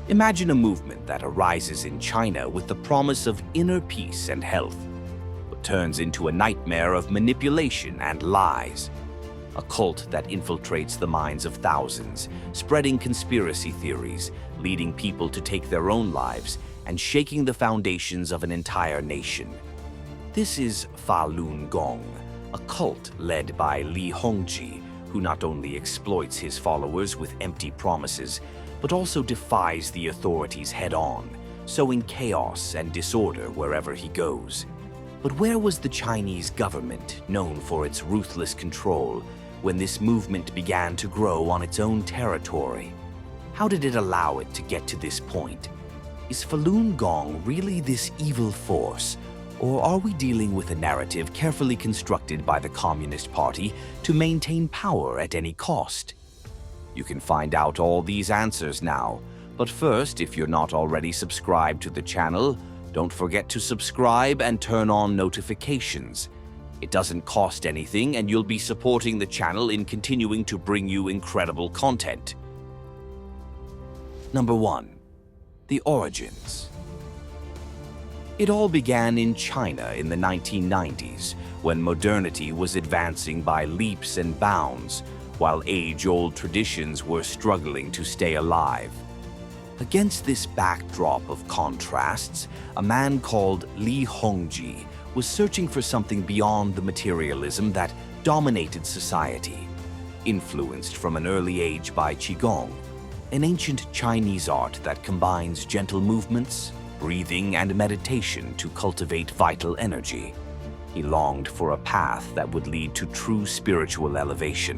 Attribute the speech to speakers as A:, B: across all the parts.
A: Imagine a movement that arises in China with the promise of inner peace and health, but turns into a nightmare of manipulation and lies. A cult that infiltrates the minds of thousands, spreading conspiracy theories, leading people to take their own lives, and shaking the foundations of an entire nation. This is Falun Gong, a cult led by Li Hongzhi, who not only exploits his followers with empty promises, but also defies the authorities head-on, sowing chaos and disorder wherever he goes. But where was the Chinese government, known for its ruthless control, when this movement began to grow on its own territory? How did it allow it to get to this point? Is Falun Gong really this evil force, or are we dealing with a narrative carefully constructed by the Communist Party to maintain power at any cost? You can find out all these answers now, but first, if you're not already subscribed to the channel, don't forget to subscribe and turn on notifications. It doesn't cost anything, and you'll be supporting the channel in continuing to bring you incredible content. Number 1. The origins. It all began in China in the 1990s, when modernity was advancing by leaps and bounds, while age-old traditions were struggling to stay alive. Against this backdrop of contrasts, a man called Li Hongzhi was searching for something beyond the materialism that dominated society. Influenced from an early age by Qigong, an ancient Chinese art that combines gentle movements, breathing, and meditation to cultivate vital energy, he longed for a path that would lead to true spiritual elevation.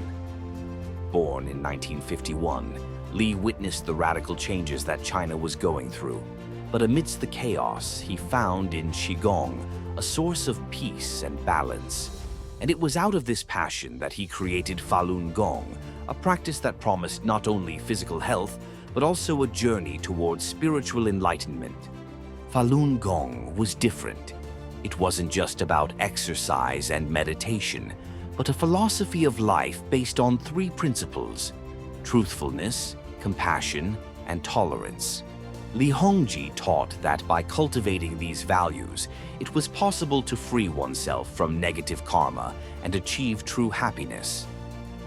A: Born in 1951, Li witnessed the radical changes that China was going through. But amidst the chaos, he found in Qigong a source of peace and balance. And it was out of this passion that he created Falun Gong, a practice that promised not only physical health, but also a journey towards spiritual enlightenment. Falun Gong was different. It wasn't just about exercise and meditation, but a philosophy of life based on 3 principles: truthfulness, compassion, and tolerance. Li Hongzhi taught that by cultivating these values, it was possible to free oneself from negative karma and achieve true happiness.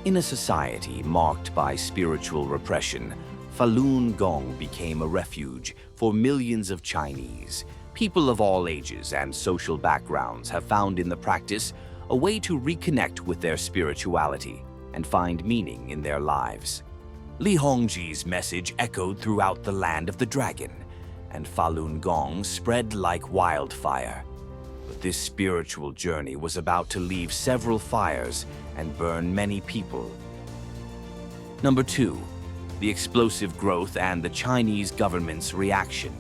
A: In a society marked by spiritual repression, Falun Gong became a refuge for millions of Chinese. People of all ages and social backgrounds have found in the practice a way to reconnect with their spirituality and find meaning in their lives. Li Hongzhi's message echoed throughout the land of the dragon, and Falun Gong spread like wildfire. But this spiritual journey was about to leave several fires and burn many people. Number 2. The explosive growth and the Chinese government's reaction.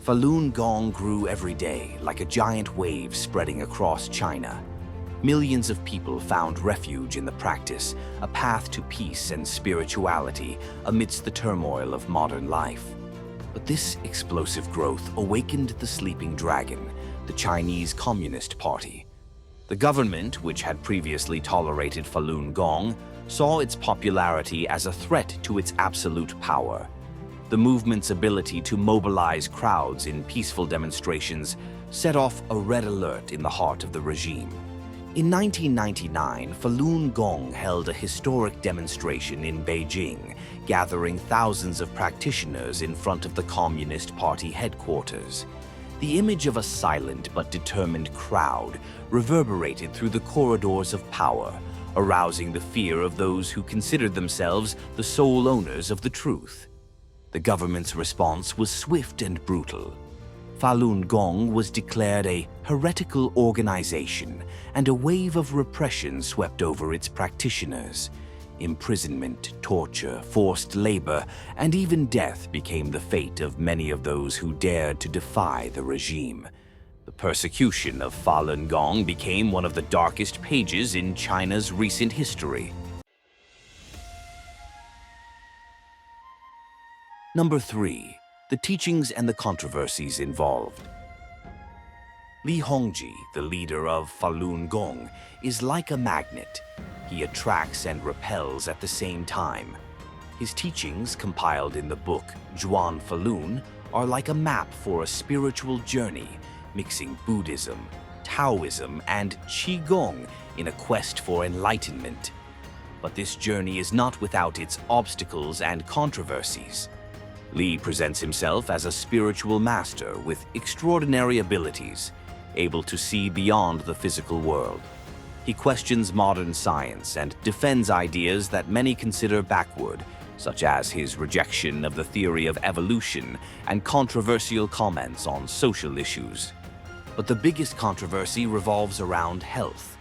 A: Falun Gong grew every day like a giant wave spreading across China. Millions of people found refuge in the practice, a path to peace and spirituality amidst the turmoil of modern life. But this explosive growth awakened the sleeping dragon, the Chinese Communist Party. The government, which had previously tolerated Falun Gong, saw its popularity as a threat to its absolute power. The movement's ability to mobilize crowds in peaceful demonstrations set off a red alert in the heart of the regime. In 1999, Falun Gong held a historic demonstration in Beijing, gathering thousands of practitioners in front of the Communist Party headquarters. The image of a silent but determined crowd reverberated through the corridors of power, arousing the fear of those who considered themselves the sole owners of the truth. The government's response was swift and brutal. Falun Gong was declared a heretical organization, and a wave of repression swept over its practitioners. Imprisonment, torture, forced labor, and even death became the fate of many of those who dared to defy the regime. The persecution of Falun Gong became one of the darkest pages in China's recent history. Number 3. The teachings and the controversies involved. Li Hongzhi, the leader of Falun Gong, is like a magnet. He attracts and repels at the same time. His teachings, compiled in the book Zhuan Falun, are like a map for a spiritual journey, mixing Buddhism, Taoism, and Qigong in a quest for enlightenment. But this journey is not without its obstacles and controversies. Li presents himself as a spiritual master with extraordinary abilities, able to see beyond the physical world. He questions modern science and defends ideas that many consider backward, such as his rejection of the theory of evolution and controversial comments on social issues. But the biggest controversy revolves around health.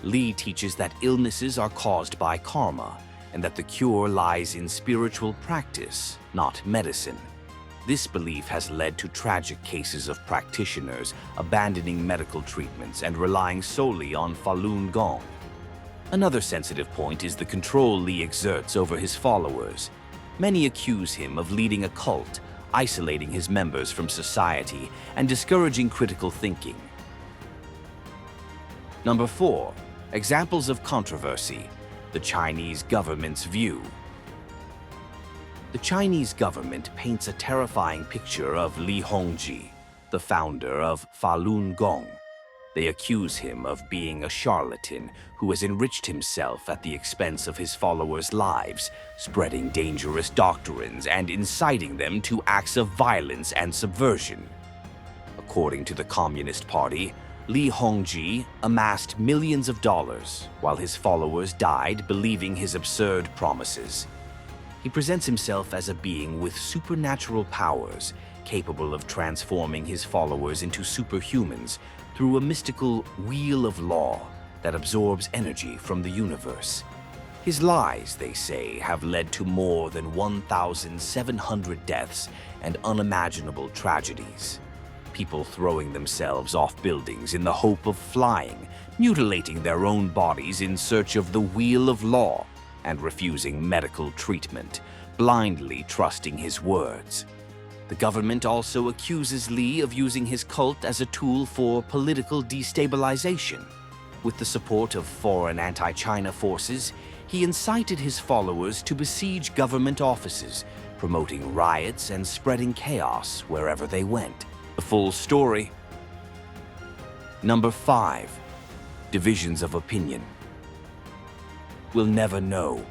A: Li teaches that illnesses are caused by karma, and that the cure lies in spiritual practice, not medicine. This belief has led to tragic cases of practitioners abandoning medical treatments and relying solely on Falun Gong. Another sensitive point is the control Li exerts over his followers. Many accuse him of leading a cult, isolating his members from society and discouraging critical thinking. Number 4. Examples of controversy. The Chinese government's view. The Chinese government paints a terrifying picture of Li Hongzhi, the founder of Falun Gong. They accuse him of being a charlatan who has enriched himself at the expense of his followers' lives, spreading dangerous doctrines and inciting them to acts of violence and subversion. According to the Communist Party, Li Hongzhi amassed millions of dollars while his followers died believing his absurd promises. He presents himself as a being with supernatural powers, capable of transforming his followers into superhumans through a mystical wheel of law that absorbs energy from the universe. His lies, they say, have led to more than 1,700 deaths and unimaginable tragedies. People throwing themselves off buildings in the hope of flying, mutilating their own bodies in search of the wheel of law, and refusing medical treatment, blindly trusting his words. The government also accuses Li of using his cult as a tool for political destabilization. With the support of foreign anti-China forces, he incited his followers to besiege government offices, promoting riots and spreading chaos wherever they went. The full story. Number 5. Divisions of opinion. We'll never know.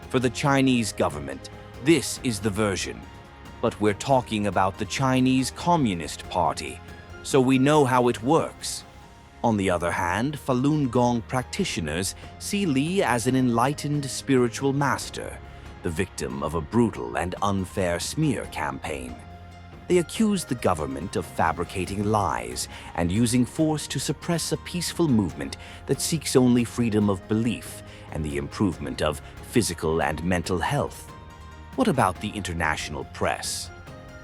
A: For the Chinese government, this is the version. But we're talking about the Chinese Communist Party, so we know how it works. On the other hand, Falun Gong practitioners see Li as an enlightened spiritual master, the victim of a brutal and unfair smear campaign. They accuse the government of fabricating lies and using force to suppress a peaceful movement that seeks only freedom of belief and the improvement of physical and mental health. What about the international press?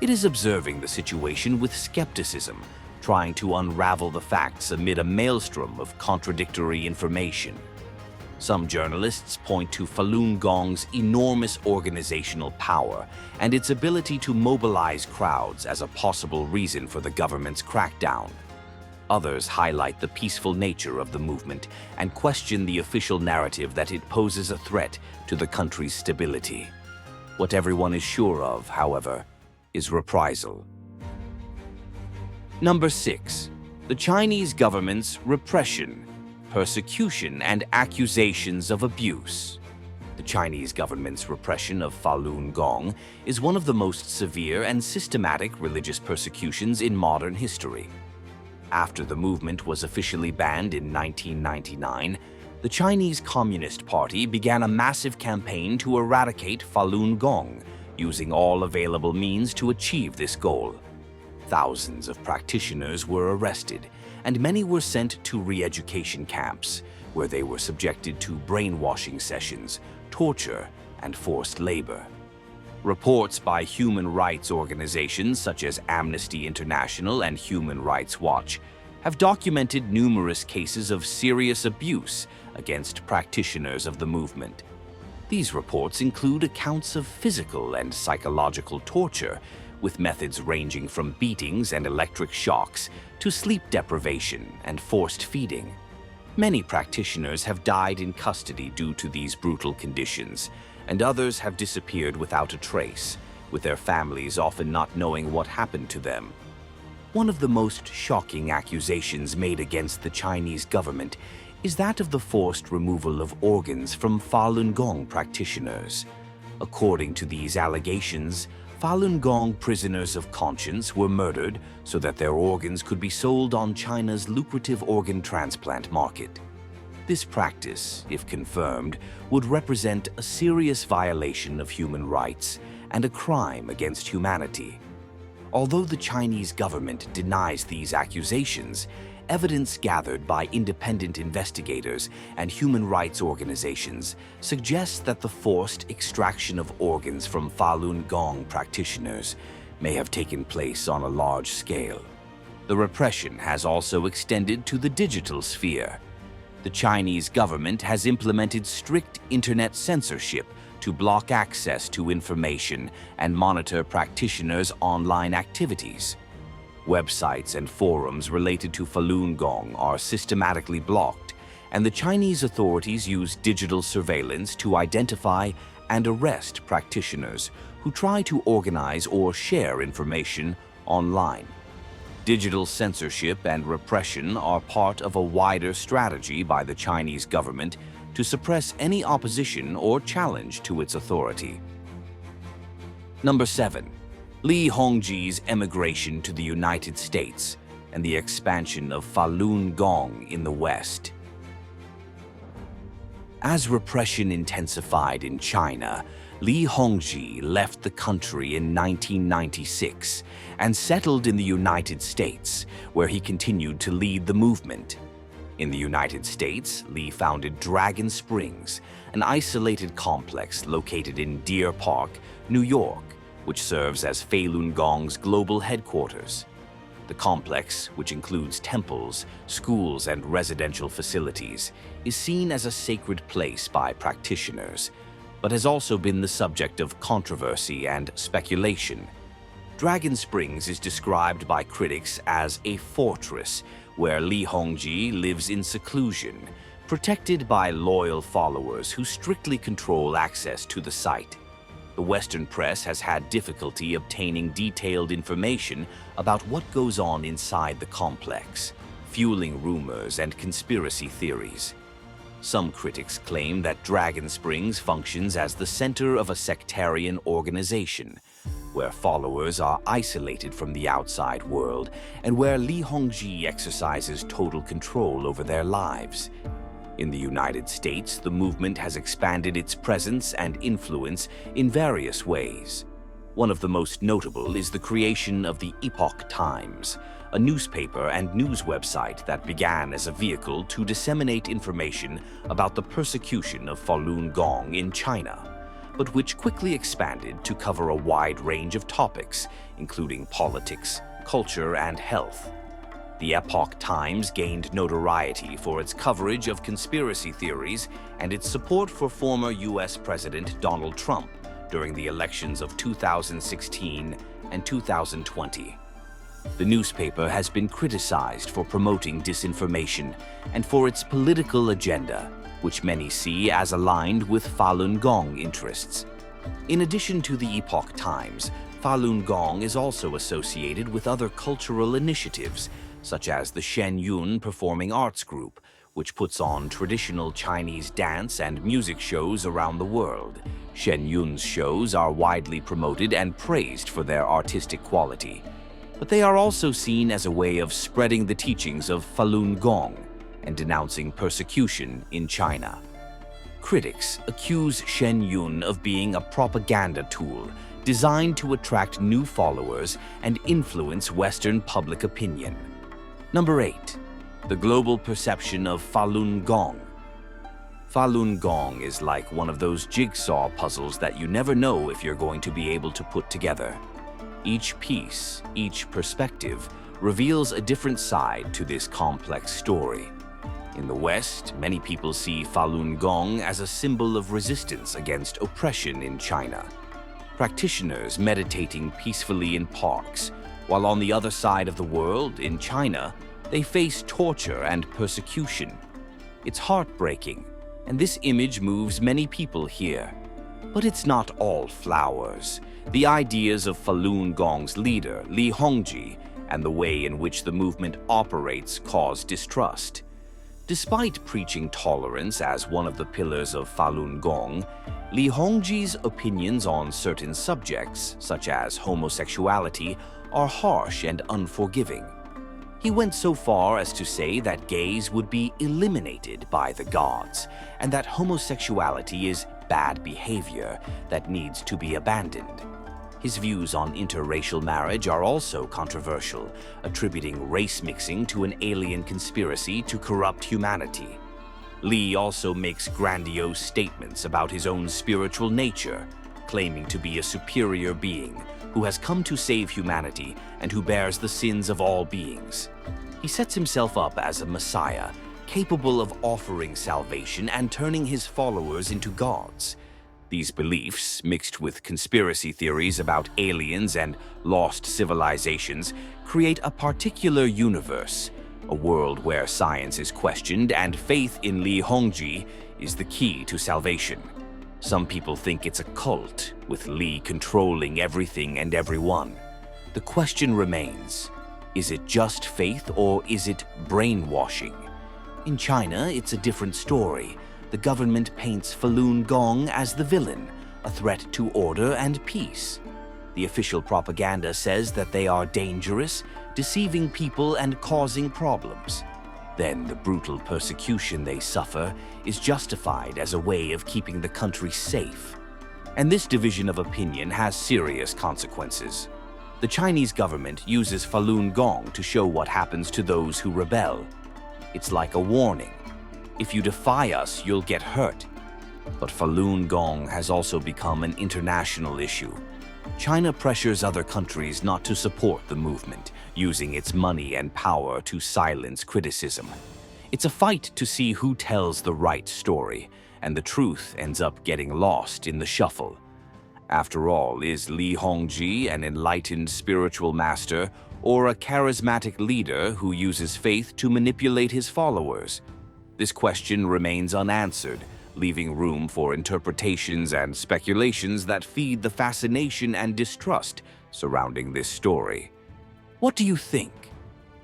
A: It is observing the situation with skepticism, trying to unravel the facts amid a maelstrom of contradictory information. Some journalists point to Falun Gong's enormous organizational power and its ability to mobilize crowds as a possible reason for the government's crackdown. Others highlight the peaceful nature of the movement and question the official narrative that it poses a threat to the country's stability. What everyone is sure of, however, is reprisal. Number 6. The Chinese government's repression, persecution, and accusations of abuse. The Chinese government's repression of Falun Gong is one of the most severe and systematic religious persecutions in modern history. After the movement was officially banned in 1999, the Chinese Communist Party began a massive campaign to eradicate Falun Gong, using all available means to achieve this goal. Thousands of practitioners were arrested, and many were sent to re-education camps, where they were subjected to brainwashing sessions, torture, and forced labor. Reports by human rights organizations such as Amnesty International and Human Rights Watch have documented numerous cases of serious abuse against practitioners of the movement. These reports include accounts of physical and psychological torture, with methods ranging from beatings and electric shocks to sleep deprivation and forced feeding. Many practitioners have died in custody due to these brutal conditions, and others have disappeared without a trace, with their families often not knowing what happened to them. One of the most shocking accusations made against the Chinese government is that of the forced removal of organs from Falun Gong practitioners. According to these allegations, Falun Gong prisoners of conscience were murdered so that their organs could be sold on China's lucrative organ transplant market. This practice, if confirmed, would represent a serious violation of human rights and a crime against humanity. Although the Chinese government denies these accusations, evidence gathered by independent investigators and human rights organizations suggests that the forced extraction of organs from Falun Gong practitioners may have taken place on a large scale. The repression has also extended to the digital sphere. The Chinese government has implemented strict internet censorship to block access to information and monitor practitioners' online activities. Websites and forums related to Falun Gong are systematically blocked, and the Chinese authorities use digital surveillance to identify and arrest practitioners who try to organize or share information online. Digital censorship and repression are part of a wider strategy by the Chinese government to suppress any opposition or challenge to its authority. Number 7. Li Hongzhi's emigration to the United States and the expansion of Falun Gong in the West. As repression intensified in China, Li Hongzhi left the country in 1996 and settled in the United States, where he continued to lead the movement. In the United States, Li founded Dragon Springs, an isolated complex located in Deer Park, New York, which serves as Falun Gong's global headquarters. The complex, which includes temples, schools, and residential facilities, is seen as a sacred place by practitioners, but has also been the subject of controversy and speculation. Dragon Springs is described by critics as a fortress where Li Hongzhi lives in seclusion, protected by loyal followers who strictly control access to the site. The Western press has had difficulty obtaining detailed information about what goes on inside the complex, fueling rumors and conspiracy theories. Some critics claim that Dragon Springs functions as the center of a sectarian organization, where followers are isolated from the outside world and where Li Hongzhi exercises total control over their lives. In the United States, the movement has expanded its presence and influence in various ways. One of the most notable is the creation of the Epoch Times, a newspaper and news website that began as a vehicle to disseminate information about the persecution of Falun Gong in China, but which quickly expanded to cover a wide range of topics, including politics, culture, and health. The Epoch Times gained notoriety for its coverage of conspiracy theories and its support for former U.S. President Donald Trump during the elections of 2016 and 2020. The newspaper has been criticized for promoting disinformation and for its political agenda, which many see as aligned with Falun Gong interests. In addition to the Epoch Times, Falun Gong is also associated with other cultural initiatives, such as the Shen Yun Performing Arts Group, which puts on traditional Chinese dance and music shows around the world. Shen Yun's shows are widely promoted and praised for their artistic quality, but they are also seen as a way of spreading the teachings of Falun Gong and denouncing persecution in China. Critics accuse Shen Yun of being a propaganda tool designed to attract new followers and influence Western public opinion. Number 8. The global perception of Falun Gong. Falun Gong is like one of those jigsaw puzzles that you never know if you're going to be able to put together. Each piece, each perspective, reveals a different side to this complex story. In the West, many people see Falun Gong as a symbol of resistance against oppression in China. Practitioners meditating peacefully in parks, while on the other side of the world, in China, they face torture and persecution. It's heartbreaking, and this image moves many people here. But it's not all flowers. The ideas of Falun Gong's leader, Li Hongzhi, and the way in which the movement operates cause distrust. Despite preaching tolerance as one of the pillars of Falun Gong, Li Hongzhi's opinions on certain subjects, such as homosexuality, are harsh and unforgiving. He went so far as to say that gays would be eliminated by the gods, and that homosexuality is bad behavior that needs to be abandoned. His views on interracial marriage are also controversial, attributing race mixing to an alien conspiracy to corrupt humanity. Li also makes grandiose statements about his own spiritual nature, claiming to be a superior being who has come to save humanity and who bears the sins of all beings. He sets himself up as a messiah, capable of offering salvation and turning his followers into gods. These beliefs, mixed with conspiracy theories about aliens and lost civilizations, create a particular universe, a world where science is questioned and faith in Li Hongzhi is the key to salvation. Some people think it's a cult, with Li controlling everything and everyone. The question remains, is it just faith or is it brainwashing? In China, it's a different story. The government paints Falun Gong as the villain, a threat to order and peace. The official propaganda says that they are dangerous, deceiving people and causing problems. Then the brutal persecution they suffer is justified as a way of keeping the country safe. And this division of opinion has serious consequences. The Chinese government uses Falun Gong to show what happens to those who rebel. It's like a warning. If you defy us, you'll get hurt. But Falun Gong has also become an international issue. China pressures other countries not to support the movement, using its money and power to silence criticism. It's a fight to see who tells the right story, and the truth ends up getting lost in the shuffle. After all, is Li Hongzhi an enlightened spiritual master or a charismatic leader who uses faith to manipulate his followers? This question remains unanswered, leaving room for interpretations and speculations that feed the fascination and distrust surrounding this story. What do you think?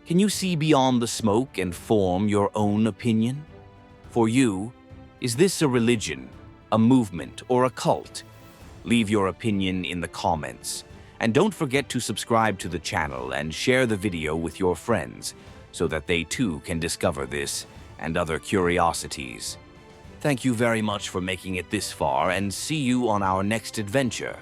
A: Can you see beyond the smoke and form your own opinion? For you, is this a religion, a movement, or a cult? Leave your opinion in the comments. And don't forget to subscribe to the channel and share the video with your friends so that they too can discover this and other curiosities. Thank you very much for making it this far, and see you on our next adventure.